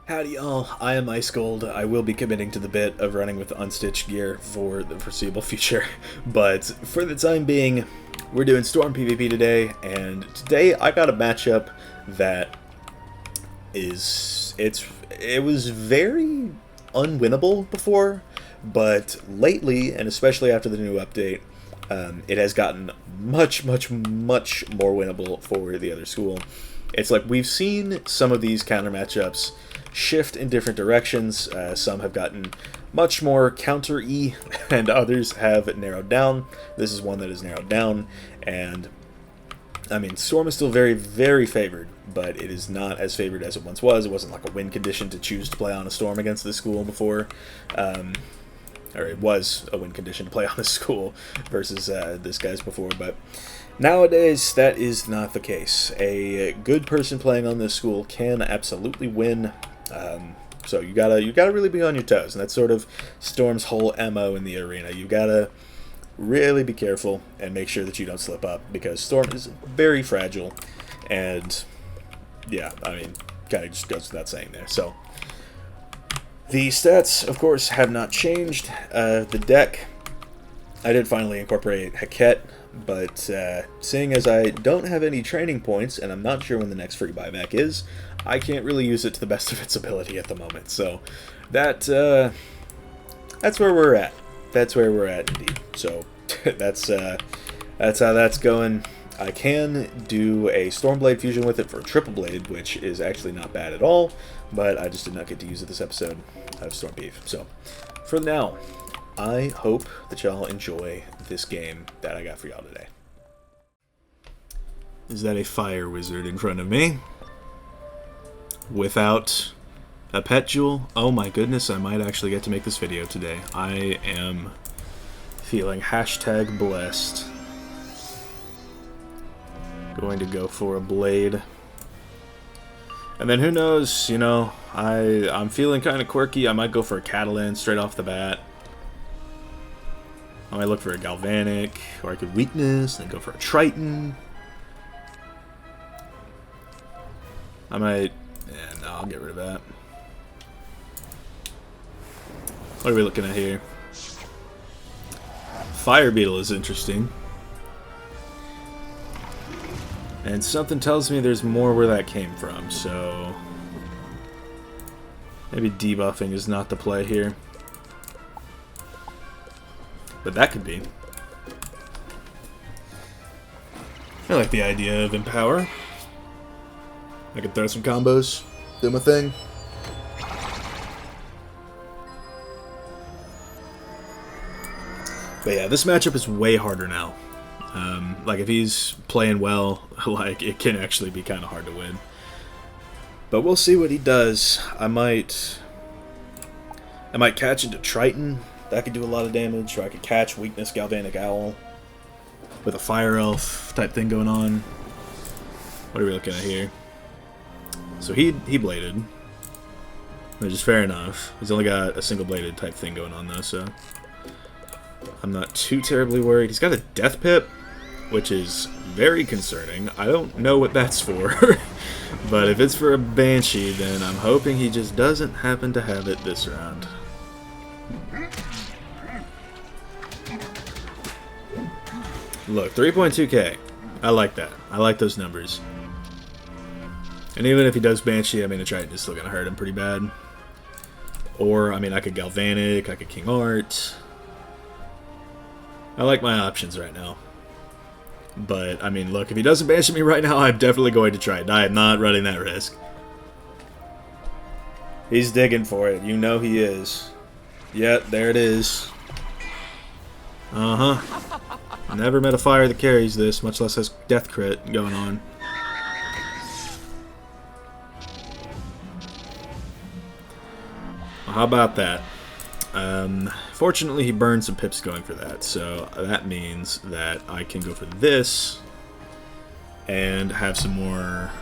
Howdy y'all, I am Ice Gold. I will be committing to the bit of running with unstitched gear for the foreseeable future, but for the time being, we're doing Storm PvP today, and today I got a matchup that it was very unwinnable before, but lately, and especially after the new update, it has gotten much more winnable for the other school. It's like we've seen some of these counter matchups shift in different directions. Some have gotten much more counter-y, and others have narrowed down. This is one that is narrowed down, and I mean, Storm is still very favored, but it is not as favored as it once was. It wasn't like a win condition to choose to play on a Storm against this school before. Or it was a win condition to play on this school versus this guy's before, but nowadays that is not the case. A good person playing on this school can absolutely win. So you gotta really be on your toes, and that's sort of Storm's whole MO in the arena. You gotta really be careful and make sure that you don't slip up, because Storm is very fragile, and yeah, I mean, kind of just goes without saying there. So the stats, of course, have not changed. The deck, I did finally incorporate Hackett, but seeing as I don't have any training points, and I'm not sure when the next free buyback is, I can't really use it to the best of its ability at the moment. So that's where we're at. That's where we're at, indeed. So that's how that's going. I can do a Stormblade fusion with it for a Triple Blade, which is actually not bad at all, but I just did not get to use it this episode of Storm Beef. So for now, I hope that y'all enjoy this game that I got for y'all today. Is that a fire wizard in front of me? Without a pet jewel? Oh my goodness, I might actually get to make this video today. I am feeling #blessed. Going to go for a blade. And then who knows, you know, I'm feeling kind of quirky. I might go for a Catalan straight off the bat. I might look for a Galvanic, or I could weakness, and go for a Triton. I might... yeah, no, I'll get rid of that. What are we looking at here? Fire Beetle is interesting. And something tells me there's more where that came from, so... maybe debuffing is not the play here. But that could be. I like the idea of Empower. I could throw some combos, do my thing. But yeah, this matchup is way harder now. Like, if he's playing well, like, it can actually be kind of hard to win. But we'll see what he does. I might catch into Triton. That could do a lot of damage. Or I could catch weakness Galvanic Owl with a Fire Elf type thing going on. What are we looking at here? So he bladed, which is fair enough. He's only got a single bladed type thing going on though, so I'm not too terribly worried. He's got a Death Pip, which is very concerning. I don't know what that's for, but if it's for a Banshee, then I'm hoping he just doesn't happen to have it this round. Look, 3.2k. I like that. I like those numbers. And even if he does Banshee, I mean, the Triton is still going to hurt him pretty bad. Or, I mean, I could Galvanic, I could King Art. I like my options right now. But, I mean, look, if he doesn't Banshee me right now, I'm definitely going to try it. I am not running that risk. He's digging for it. You know he is. Yep, there it is. Uh-huh. Never met a fire that carries this, much less has death crit going on. Well, how about that? Fortunately, he burned some pips going for that, so that means that I can go for this and have some more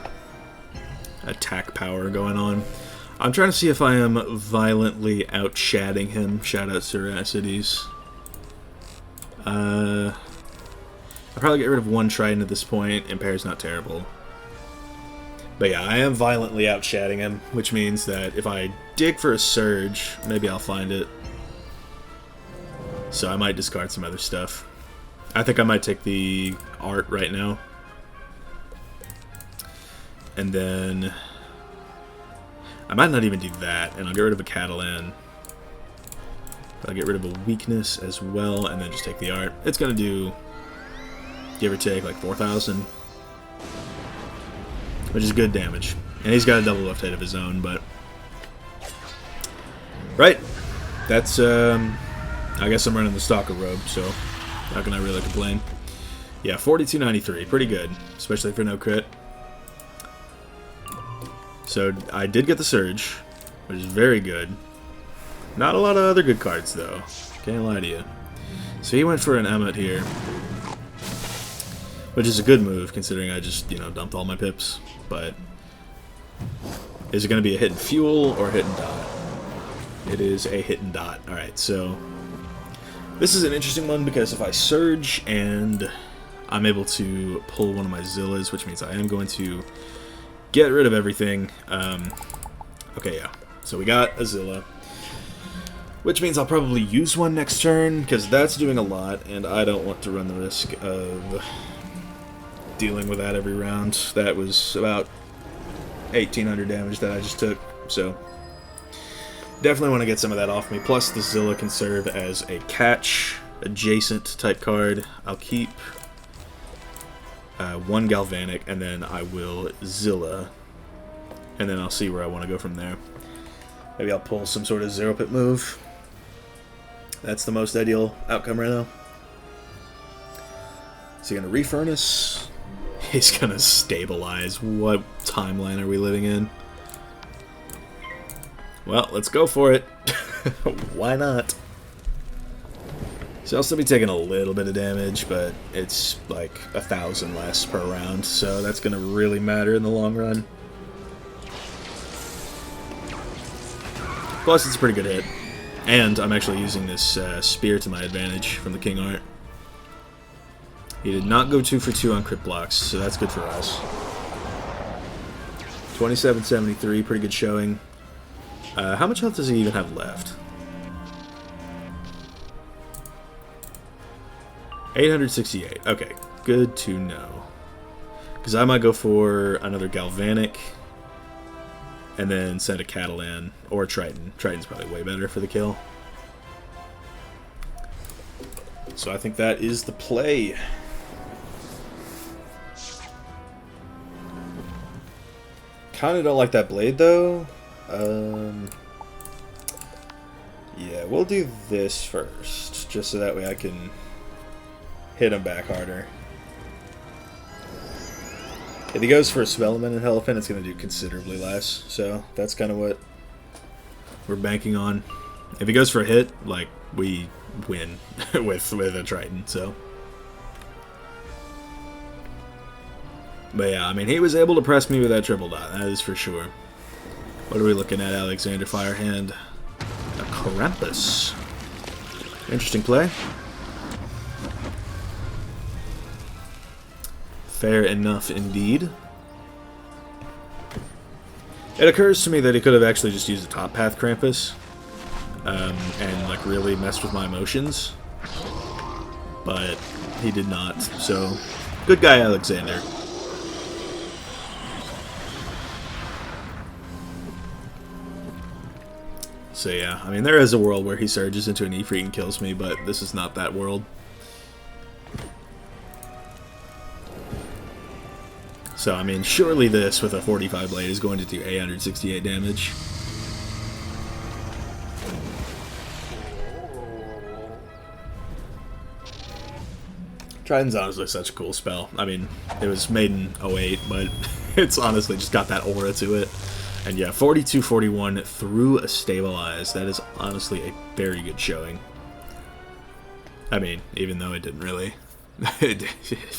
attack power going on. I'm trying to see if I am violently out-chatting him. Shout out Seracities. I'll probably get rid of one Trident at this point. Impair's not terrible. But yeah, I am violently out-chatting him, which means that if I dig for a surge, maybe I'll find it. So I might discard some other stuff. I think I might take the art right now. And then I might not even do that, and I'll get rid of a Catalan. I'll get rid of a weakness as well, and then just take the art. It's going to do, give or take, like 4,000. Which is good damage. And he's got a double left hit of his own, but... Right. That's, I guess I'm running the Stalker robe, so how can I really complain? Yeah, 4293. Pretty good. Especially for no crit. So, I did get the Surge, which is very good. Not a lot of other good cards, though. Can't lie to you. So he went for an Emmet here. Which is a good move, considering I just, you know, dumped all my pips. But is it going to be a hit and fuel or a hit and dot? It is a hit and dot. Alright, so this is an interesting one because if I surge and I'm able to pull one of my Zillas, which means I am going to get rid of everything. Okay, yeah. So we got a Zilla, which means I'll probably use one next turn because that's doing a lot, and I don't want to run the risk of dealing with that every round. That was about 1,800 damage that I just took, so definitely want to get some of that off me. Plus, the Zilla can serve as a catch adjacent type card. I'll keep one Galvanic, and then I will Zilla, and then I'll see where I want to go from there. Maybe I'll pull some sort of zero pit move. That's the most ideal outcome right now. Is he going to refurnace? He's going to stabilize. What timeline are we living in? Well, let's go for it. Why not? So I'll still be taking a little bit of damage, but it's like 1,000 less per round, so that's going to really matter in the long run. Plus, it's a pretty good hit. And I'm actually using this spear to my advantage from the King art. He did not go 2 for 2 on crit blocks, so that's good for us. 2773, pretty good showing. How much health does he even have left? 868. Okay, good to know. Because I might go for another Galvanic, and then send a Catalan or a Triton. Triton's probably way better for the kill. So I think that is the play. Kinda don't like that blade though. Yeah, we'll do this first, just so that way I can hit him back harder. If he goes for a Spellman and Elephant, it's going to do considerably less. So that's kind of what we're banking on. If he goes for a hit, like, we win with a Triton. So, but yeah, I mean, he was able to press me with that triple dot. That is for sure. What are we looking at, Alexander Firehand? A Krampus. Interesting play. Fair enough indeed. It occurs to me that he could have actually just used a top path Krampus and like really messed with my emotions, but he did not. So, good guy, Alexander. So yeah, I mean, there is a world where he surges into an Ifrit and kills me, but this is not that world. So, I mean, surely this with a 45 blade is going to do 868 damage. Triton's honestly such a cool spell. I mean, it was made in 08, but it's honestly just got that aura to it. And yeah, 4241 through a Stabilize. That is honestly a very good showing. I mean, even though it didn't really...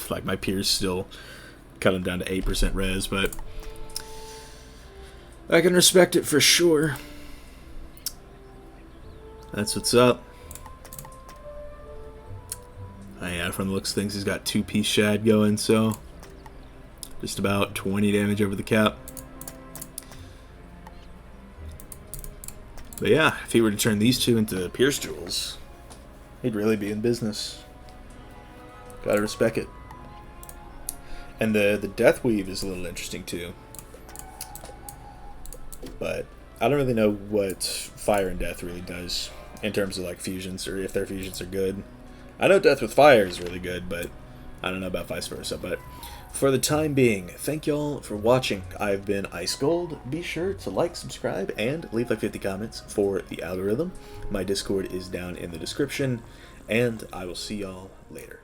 like, my peers still cut him down to 8% res, but I can respect it for sure. That's what's up. Oh yeah, from the looks of things, he's got 2-piece Shad going, so just about 20 damage over the cap. But yeah, if he were to turn these two into Pierce Jewels, he'd really be in business. Gotta respect it. And the Death Weave is a little interesting too. But I don't really know what Fire and Death really does in terms of like fusions, or if their fusions are good. I know Death with Fire is really good, but I don't know about vice versa. But for the time being, thank y'all for watching. I've been Ice Gold. Be sure to like, subscribe, and leave like 50 comments for the algorithm. My Discord is down in the description, and I will see y'all later.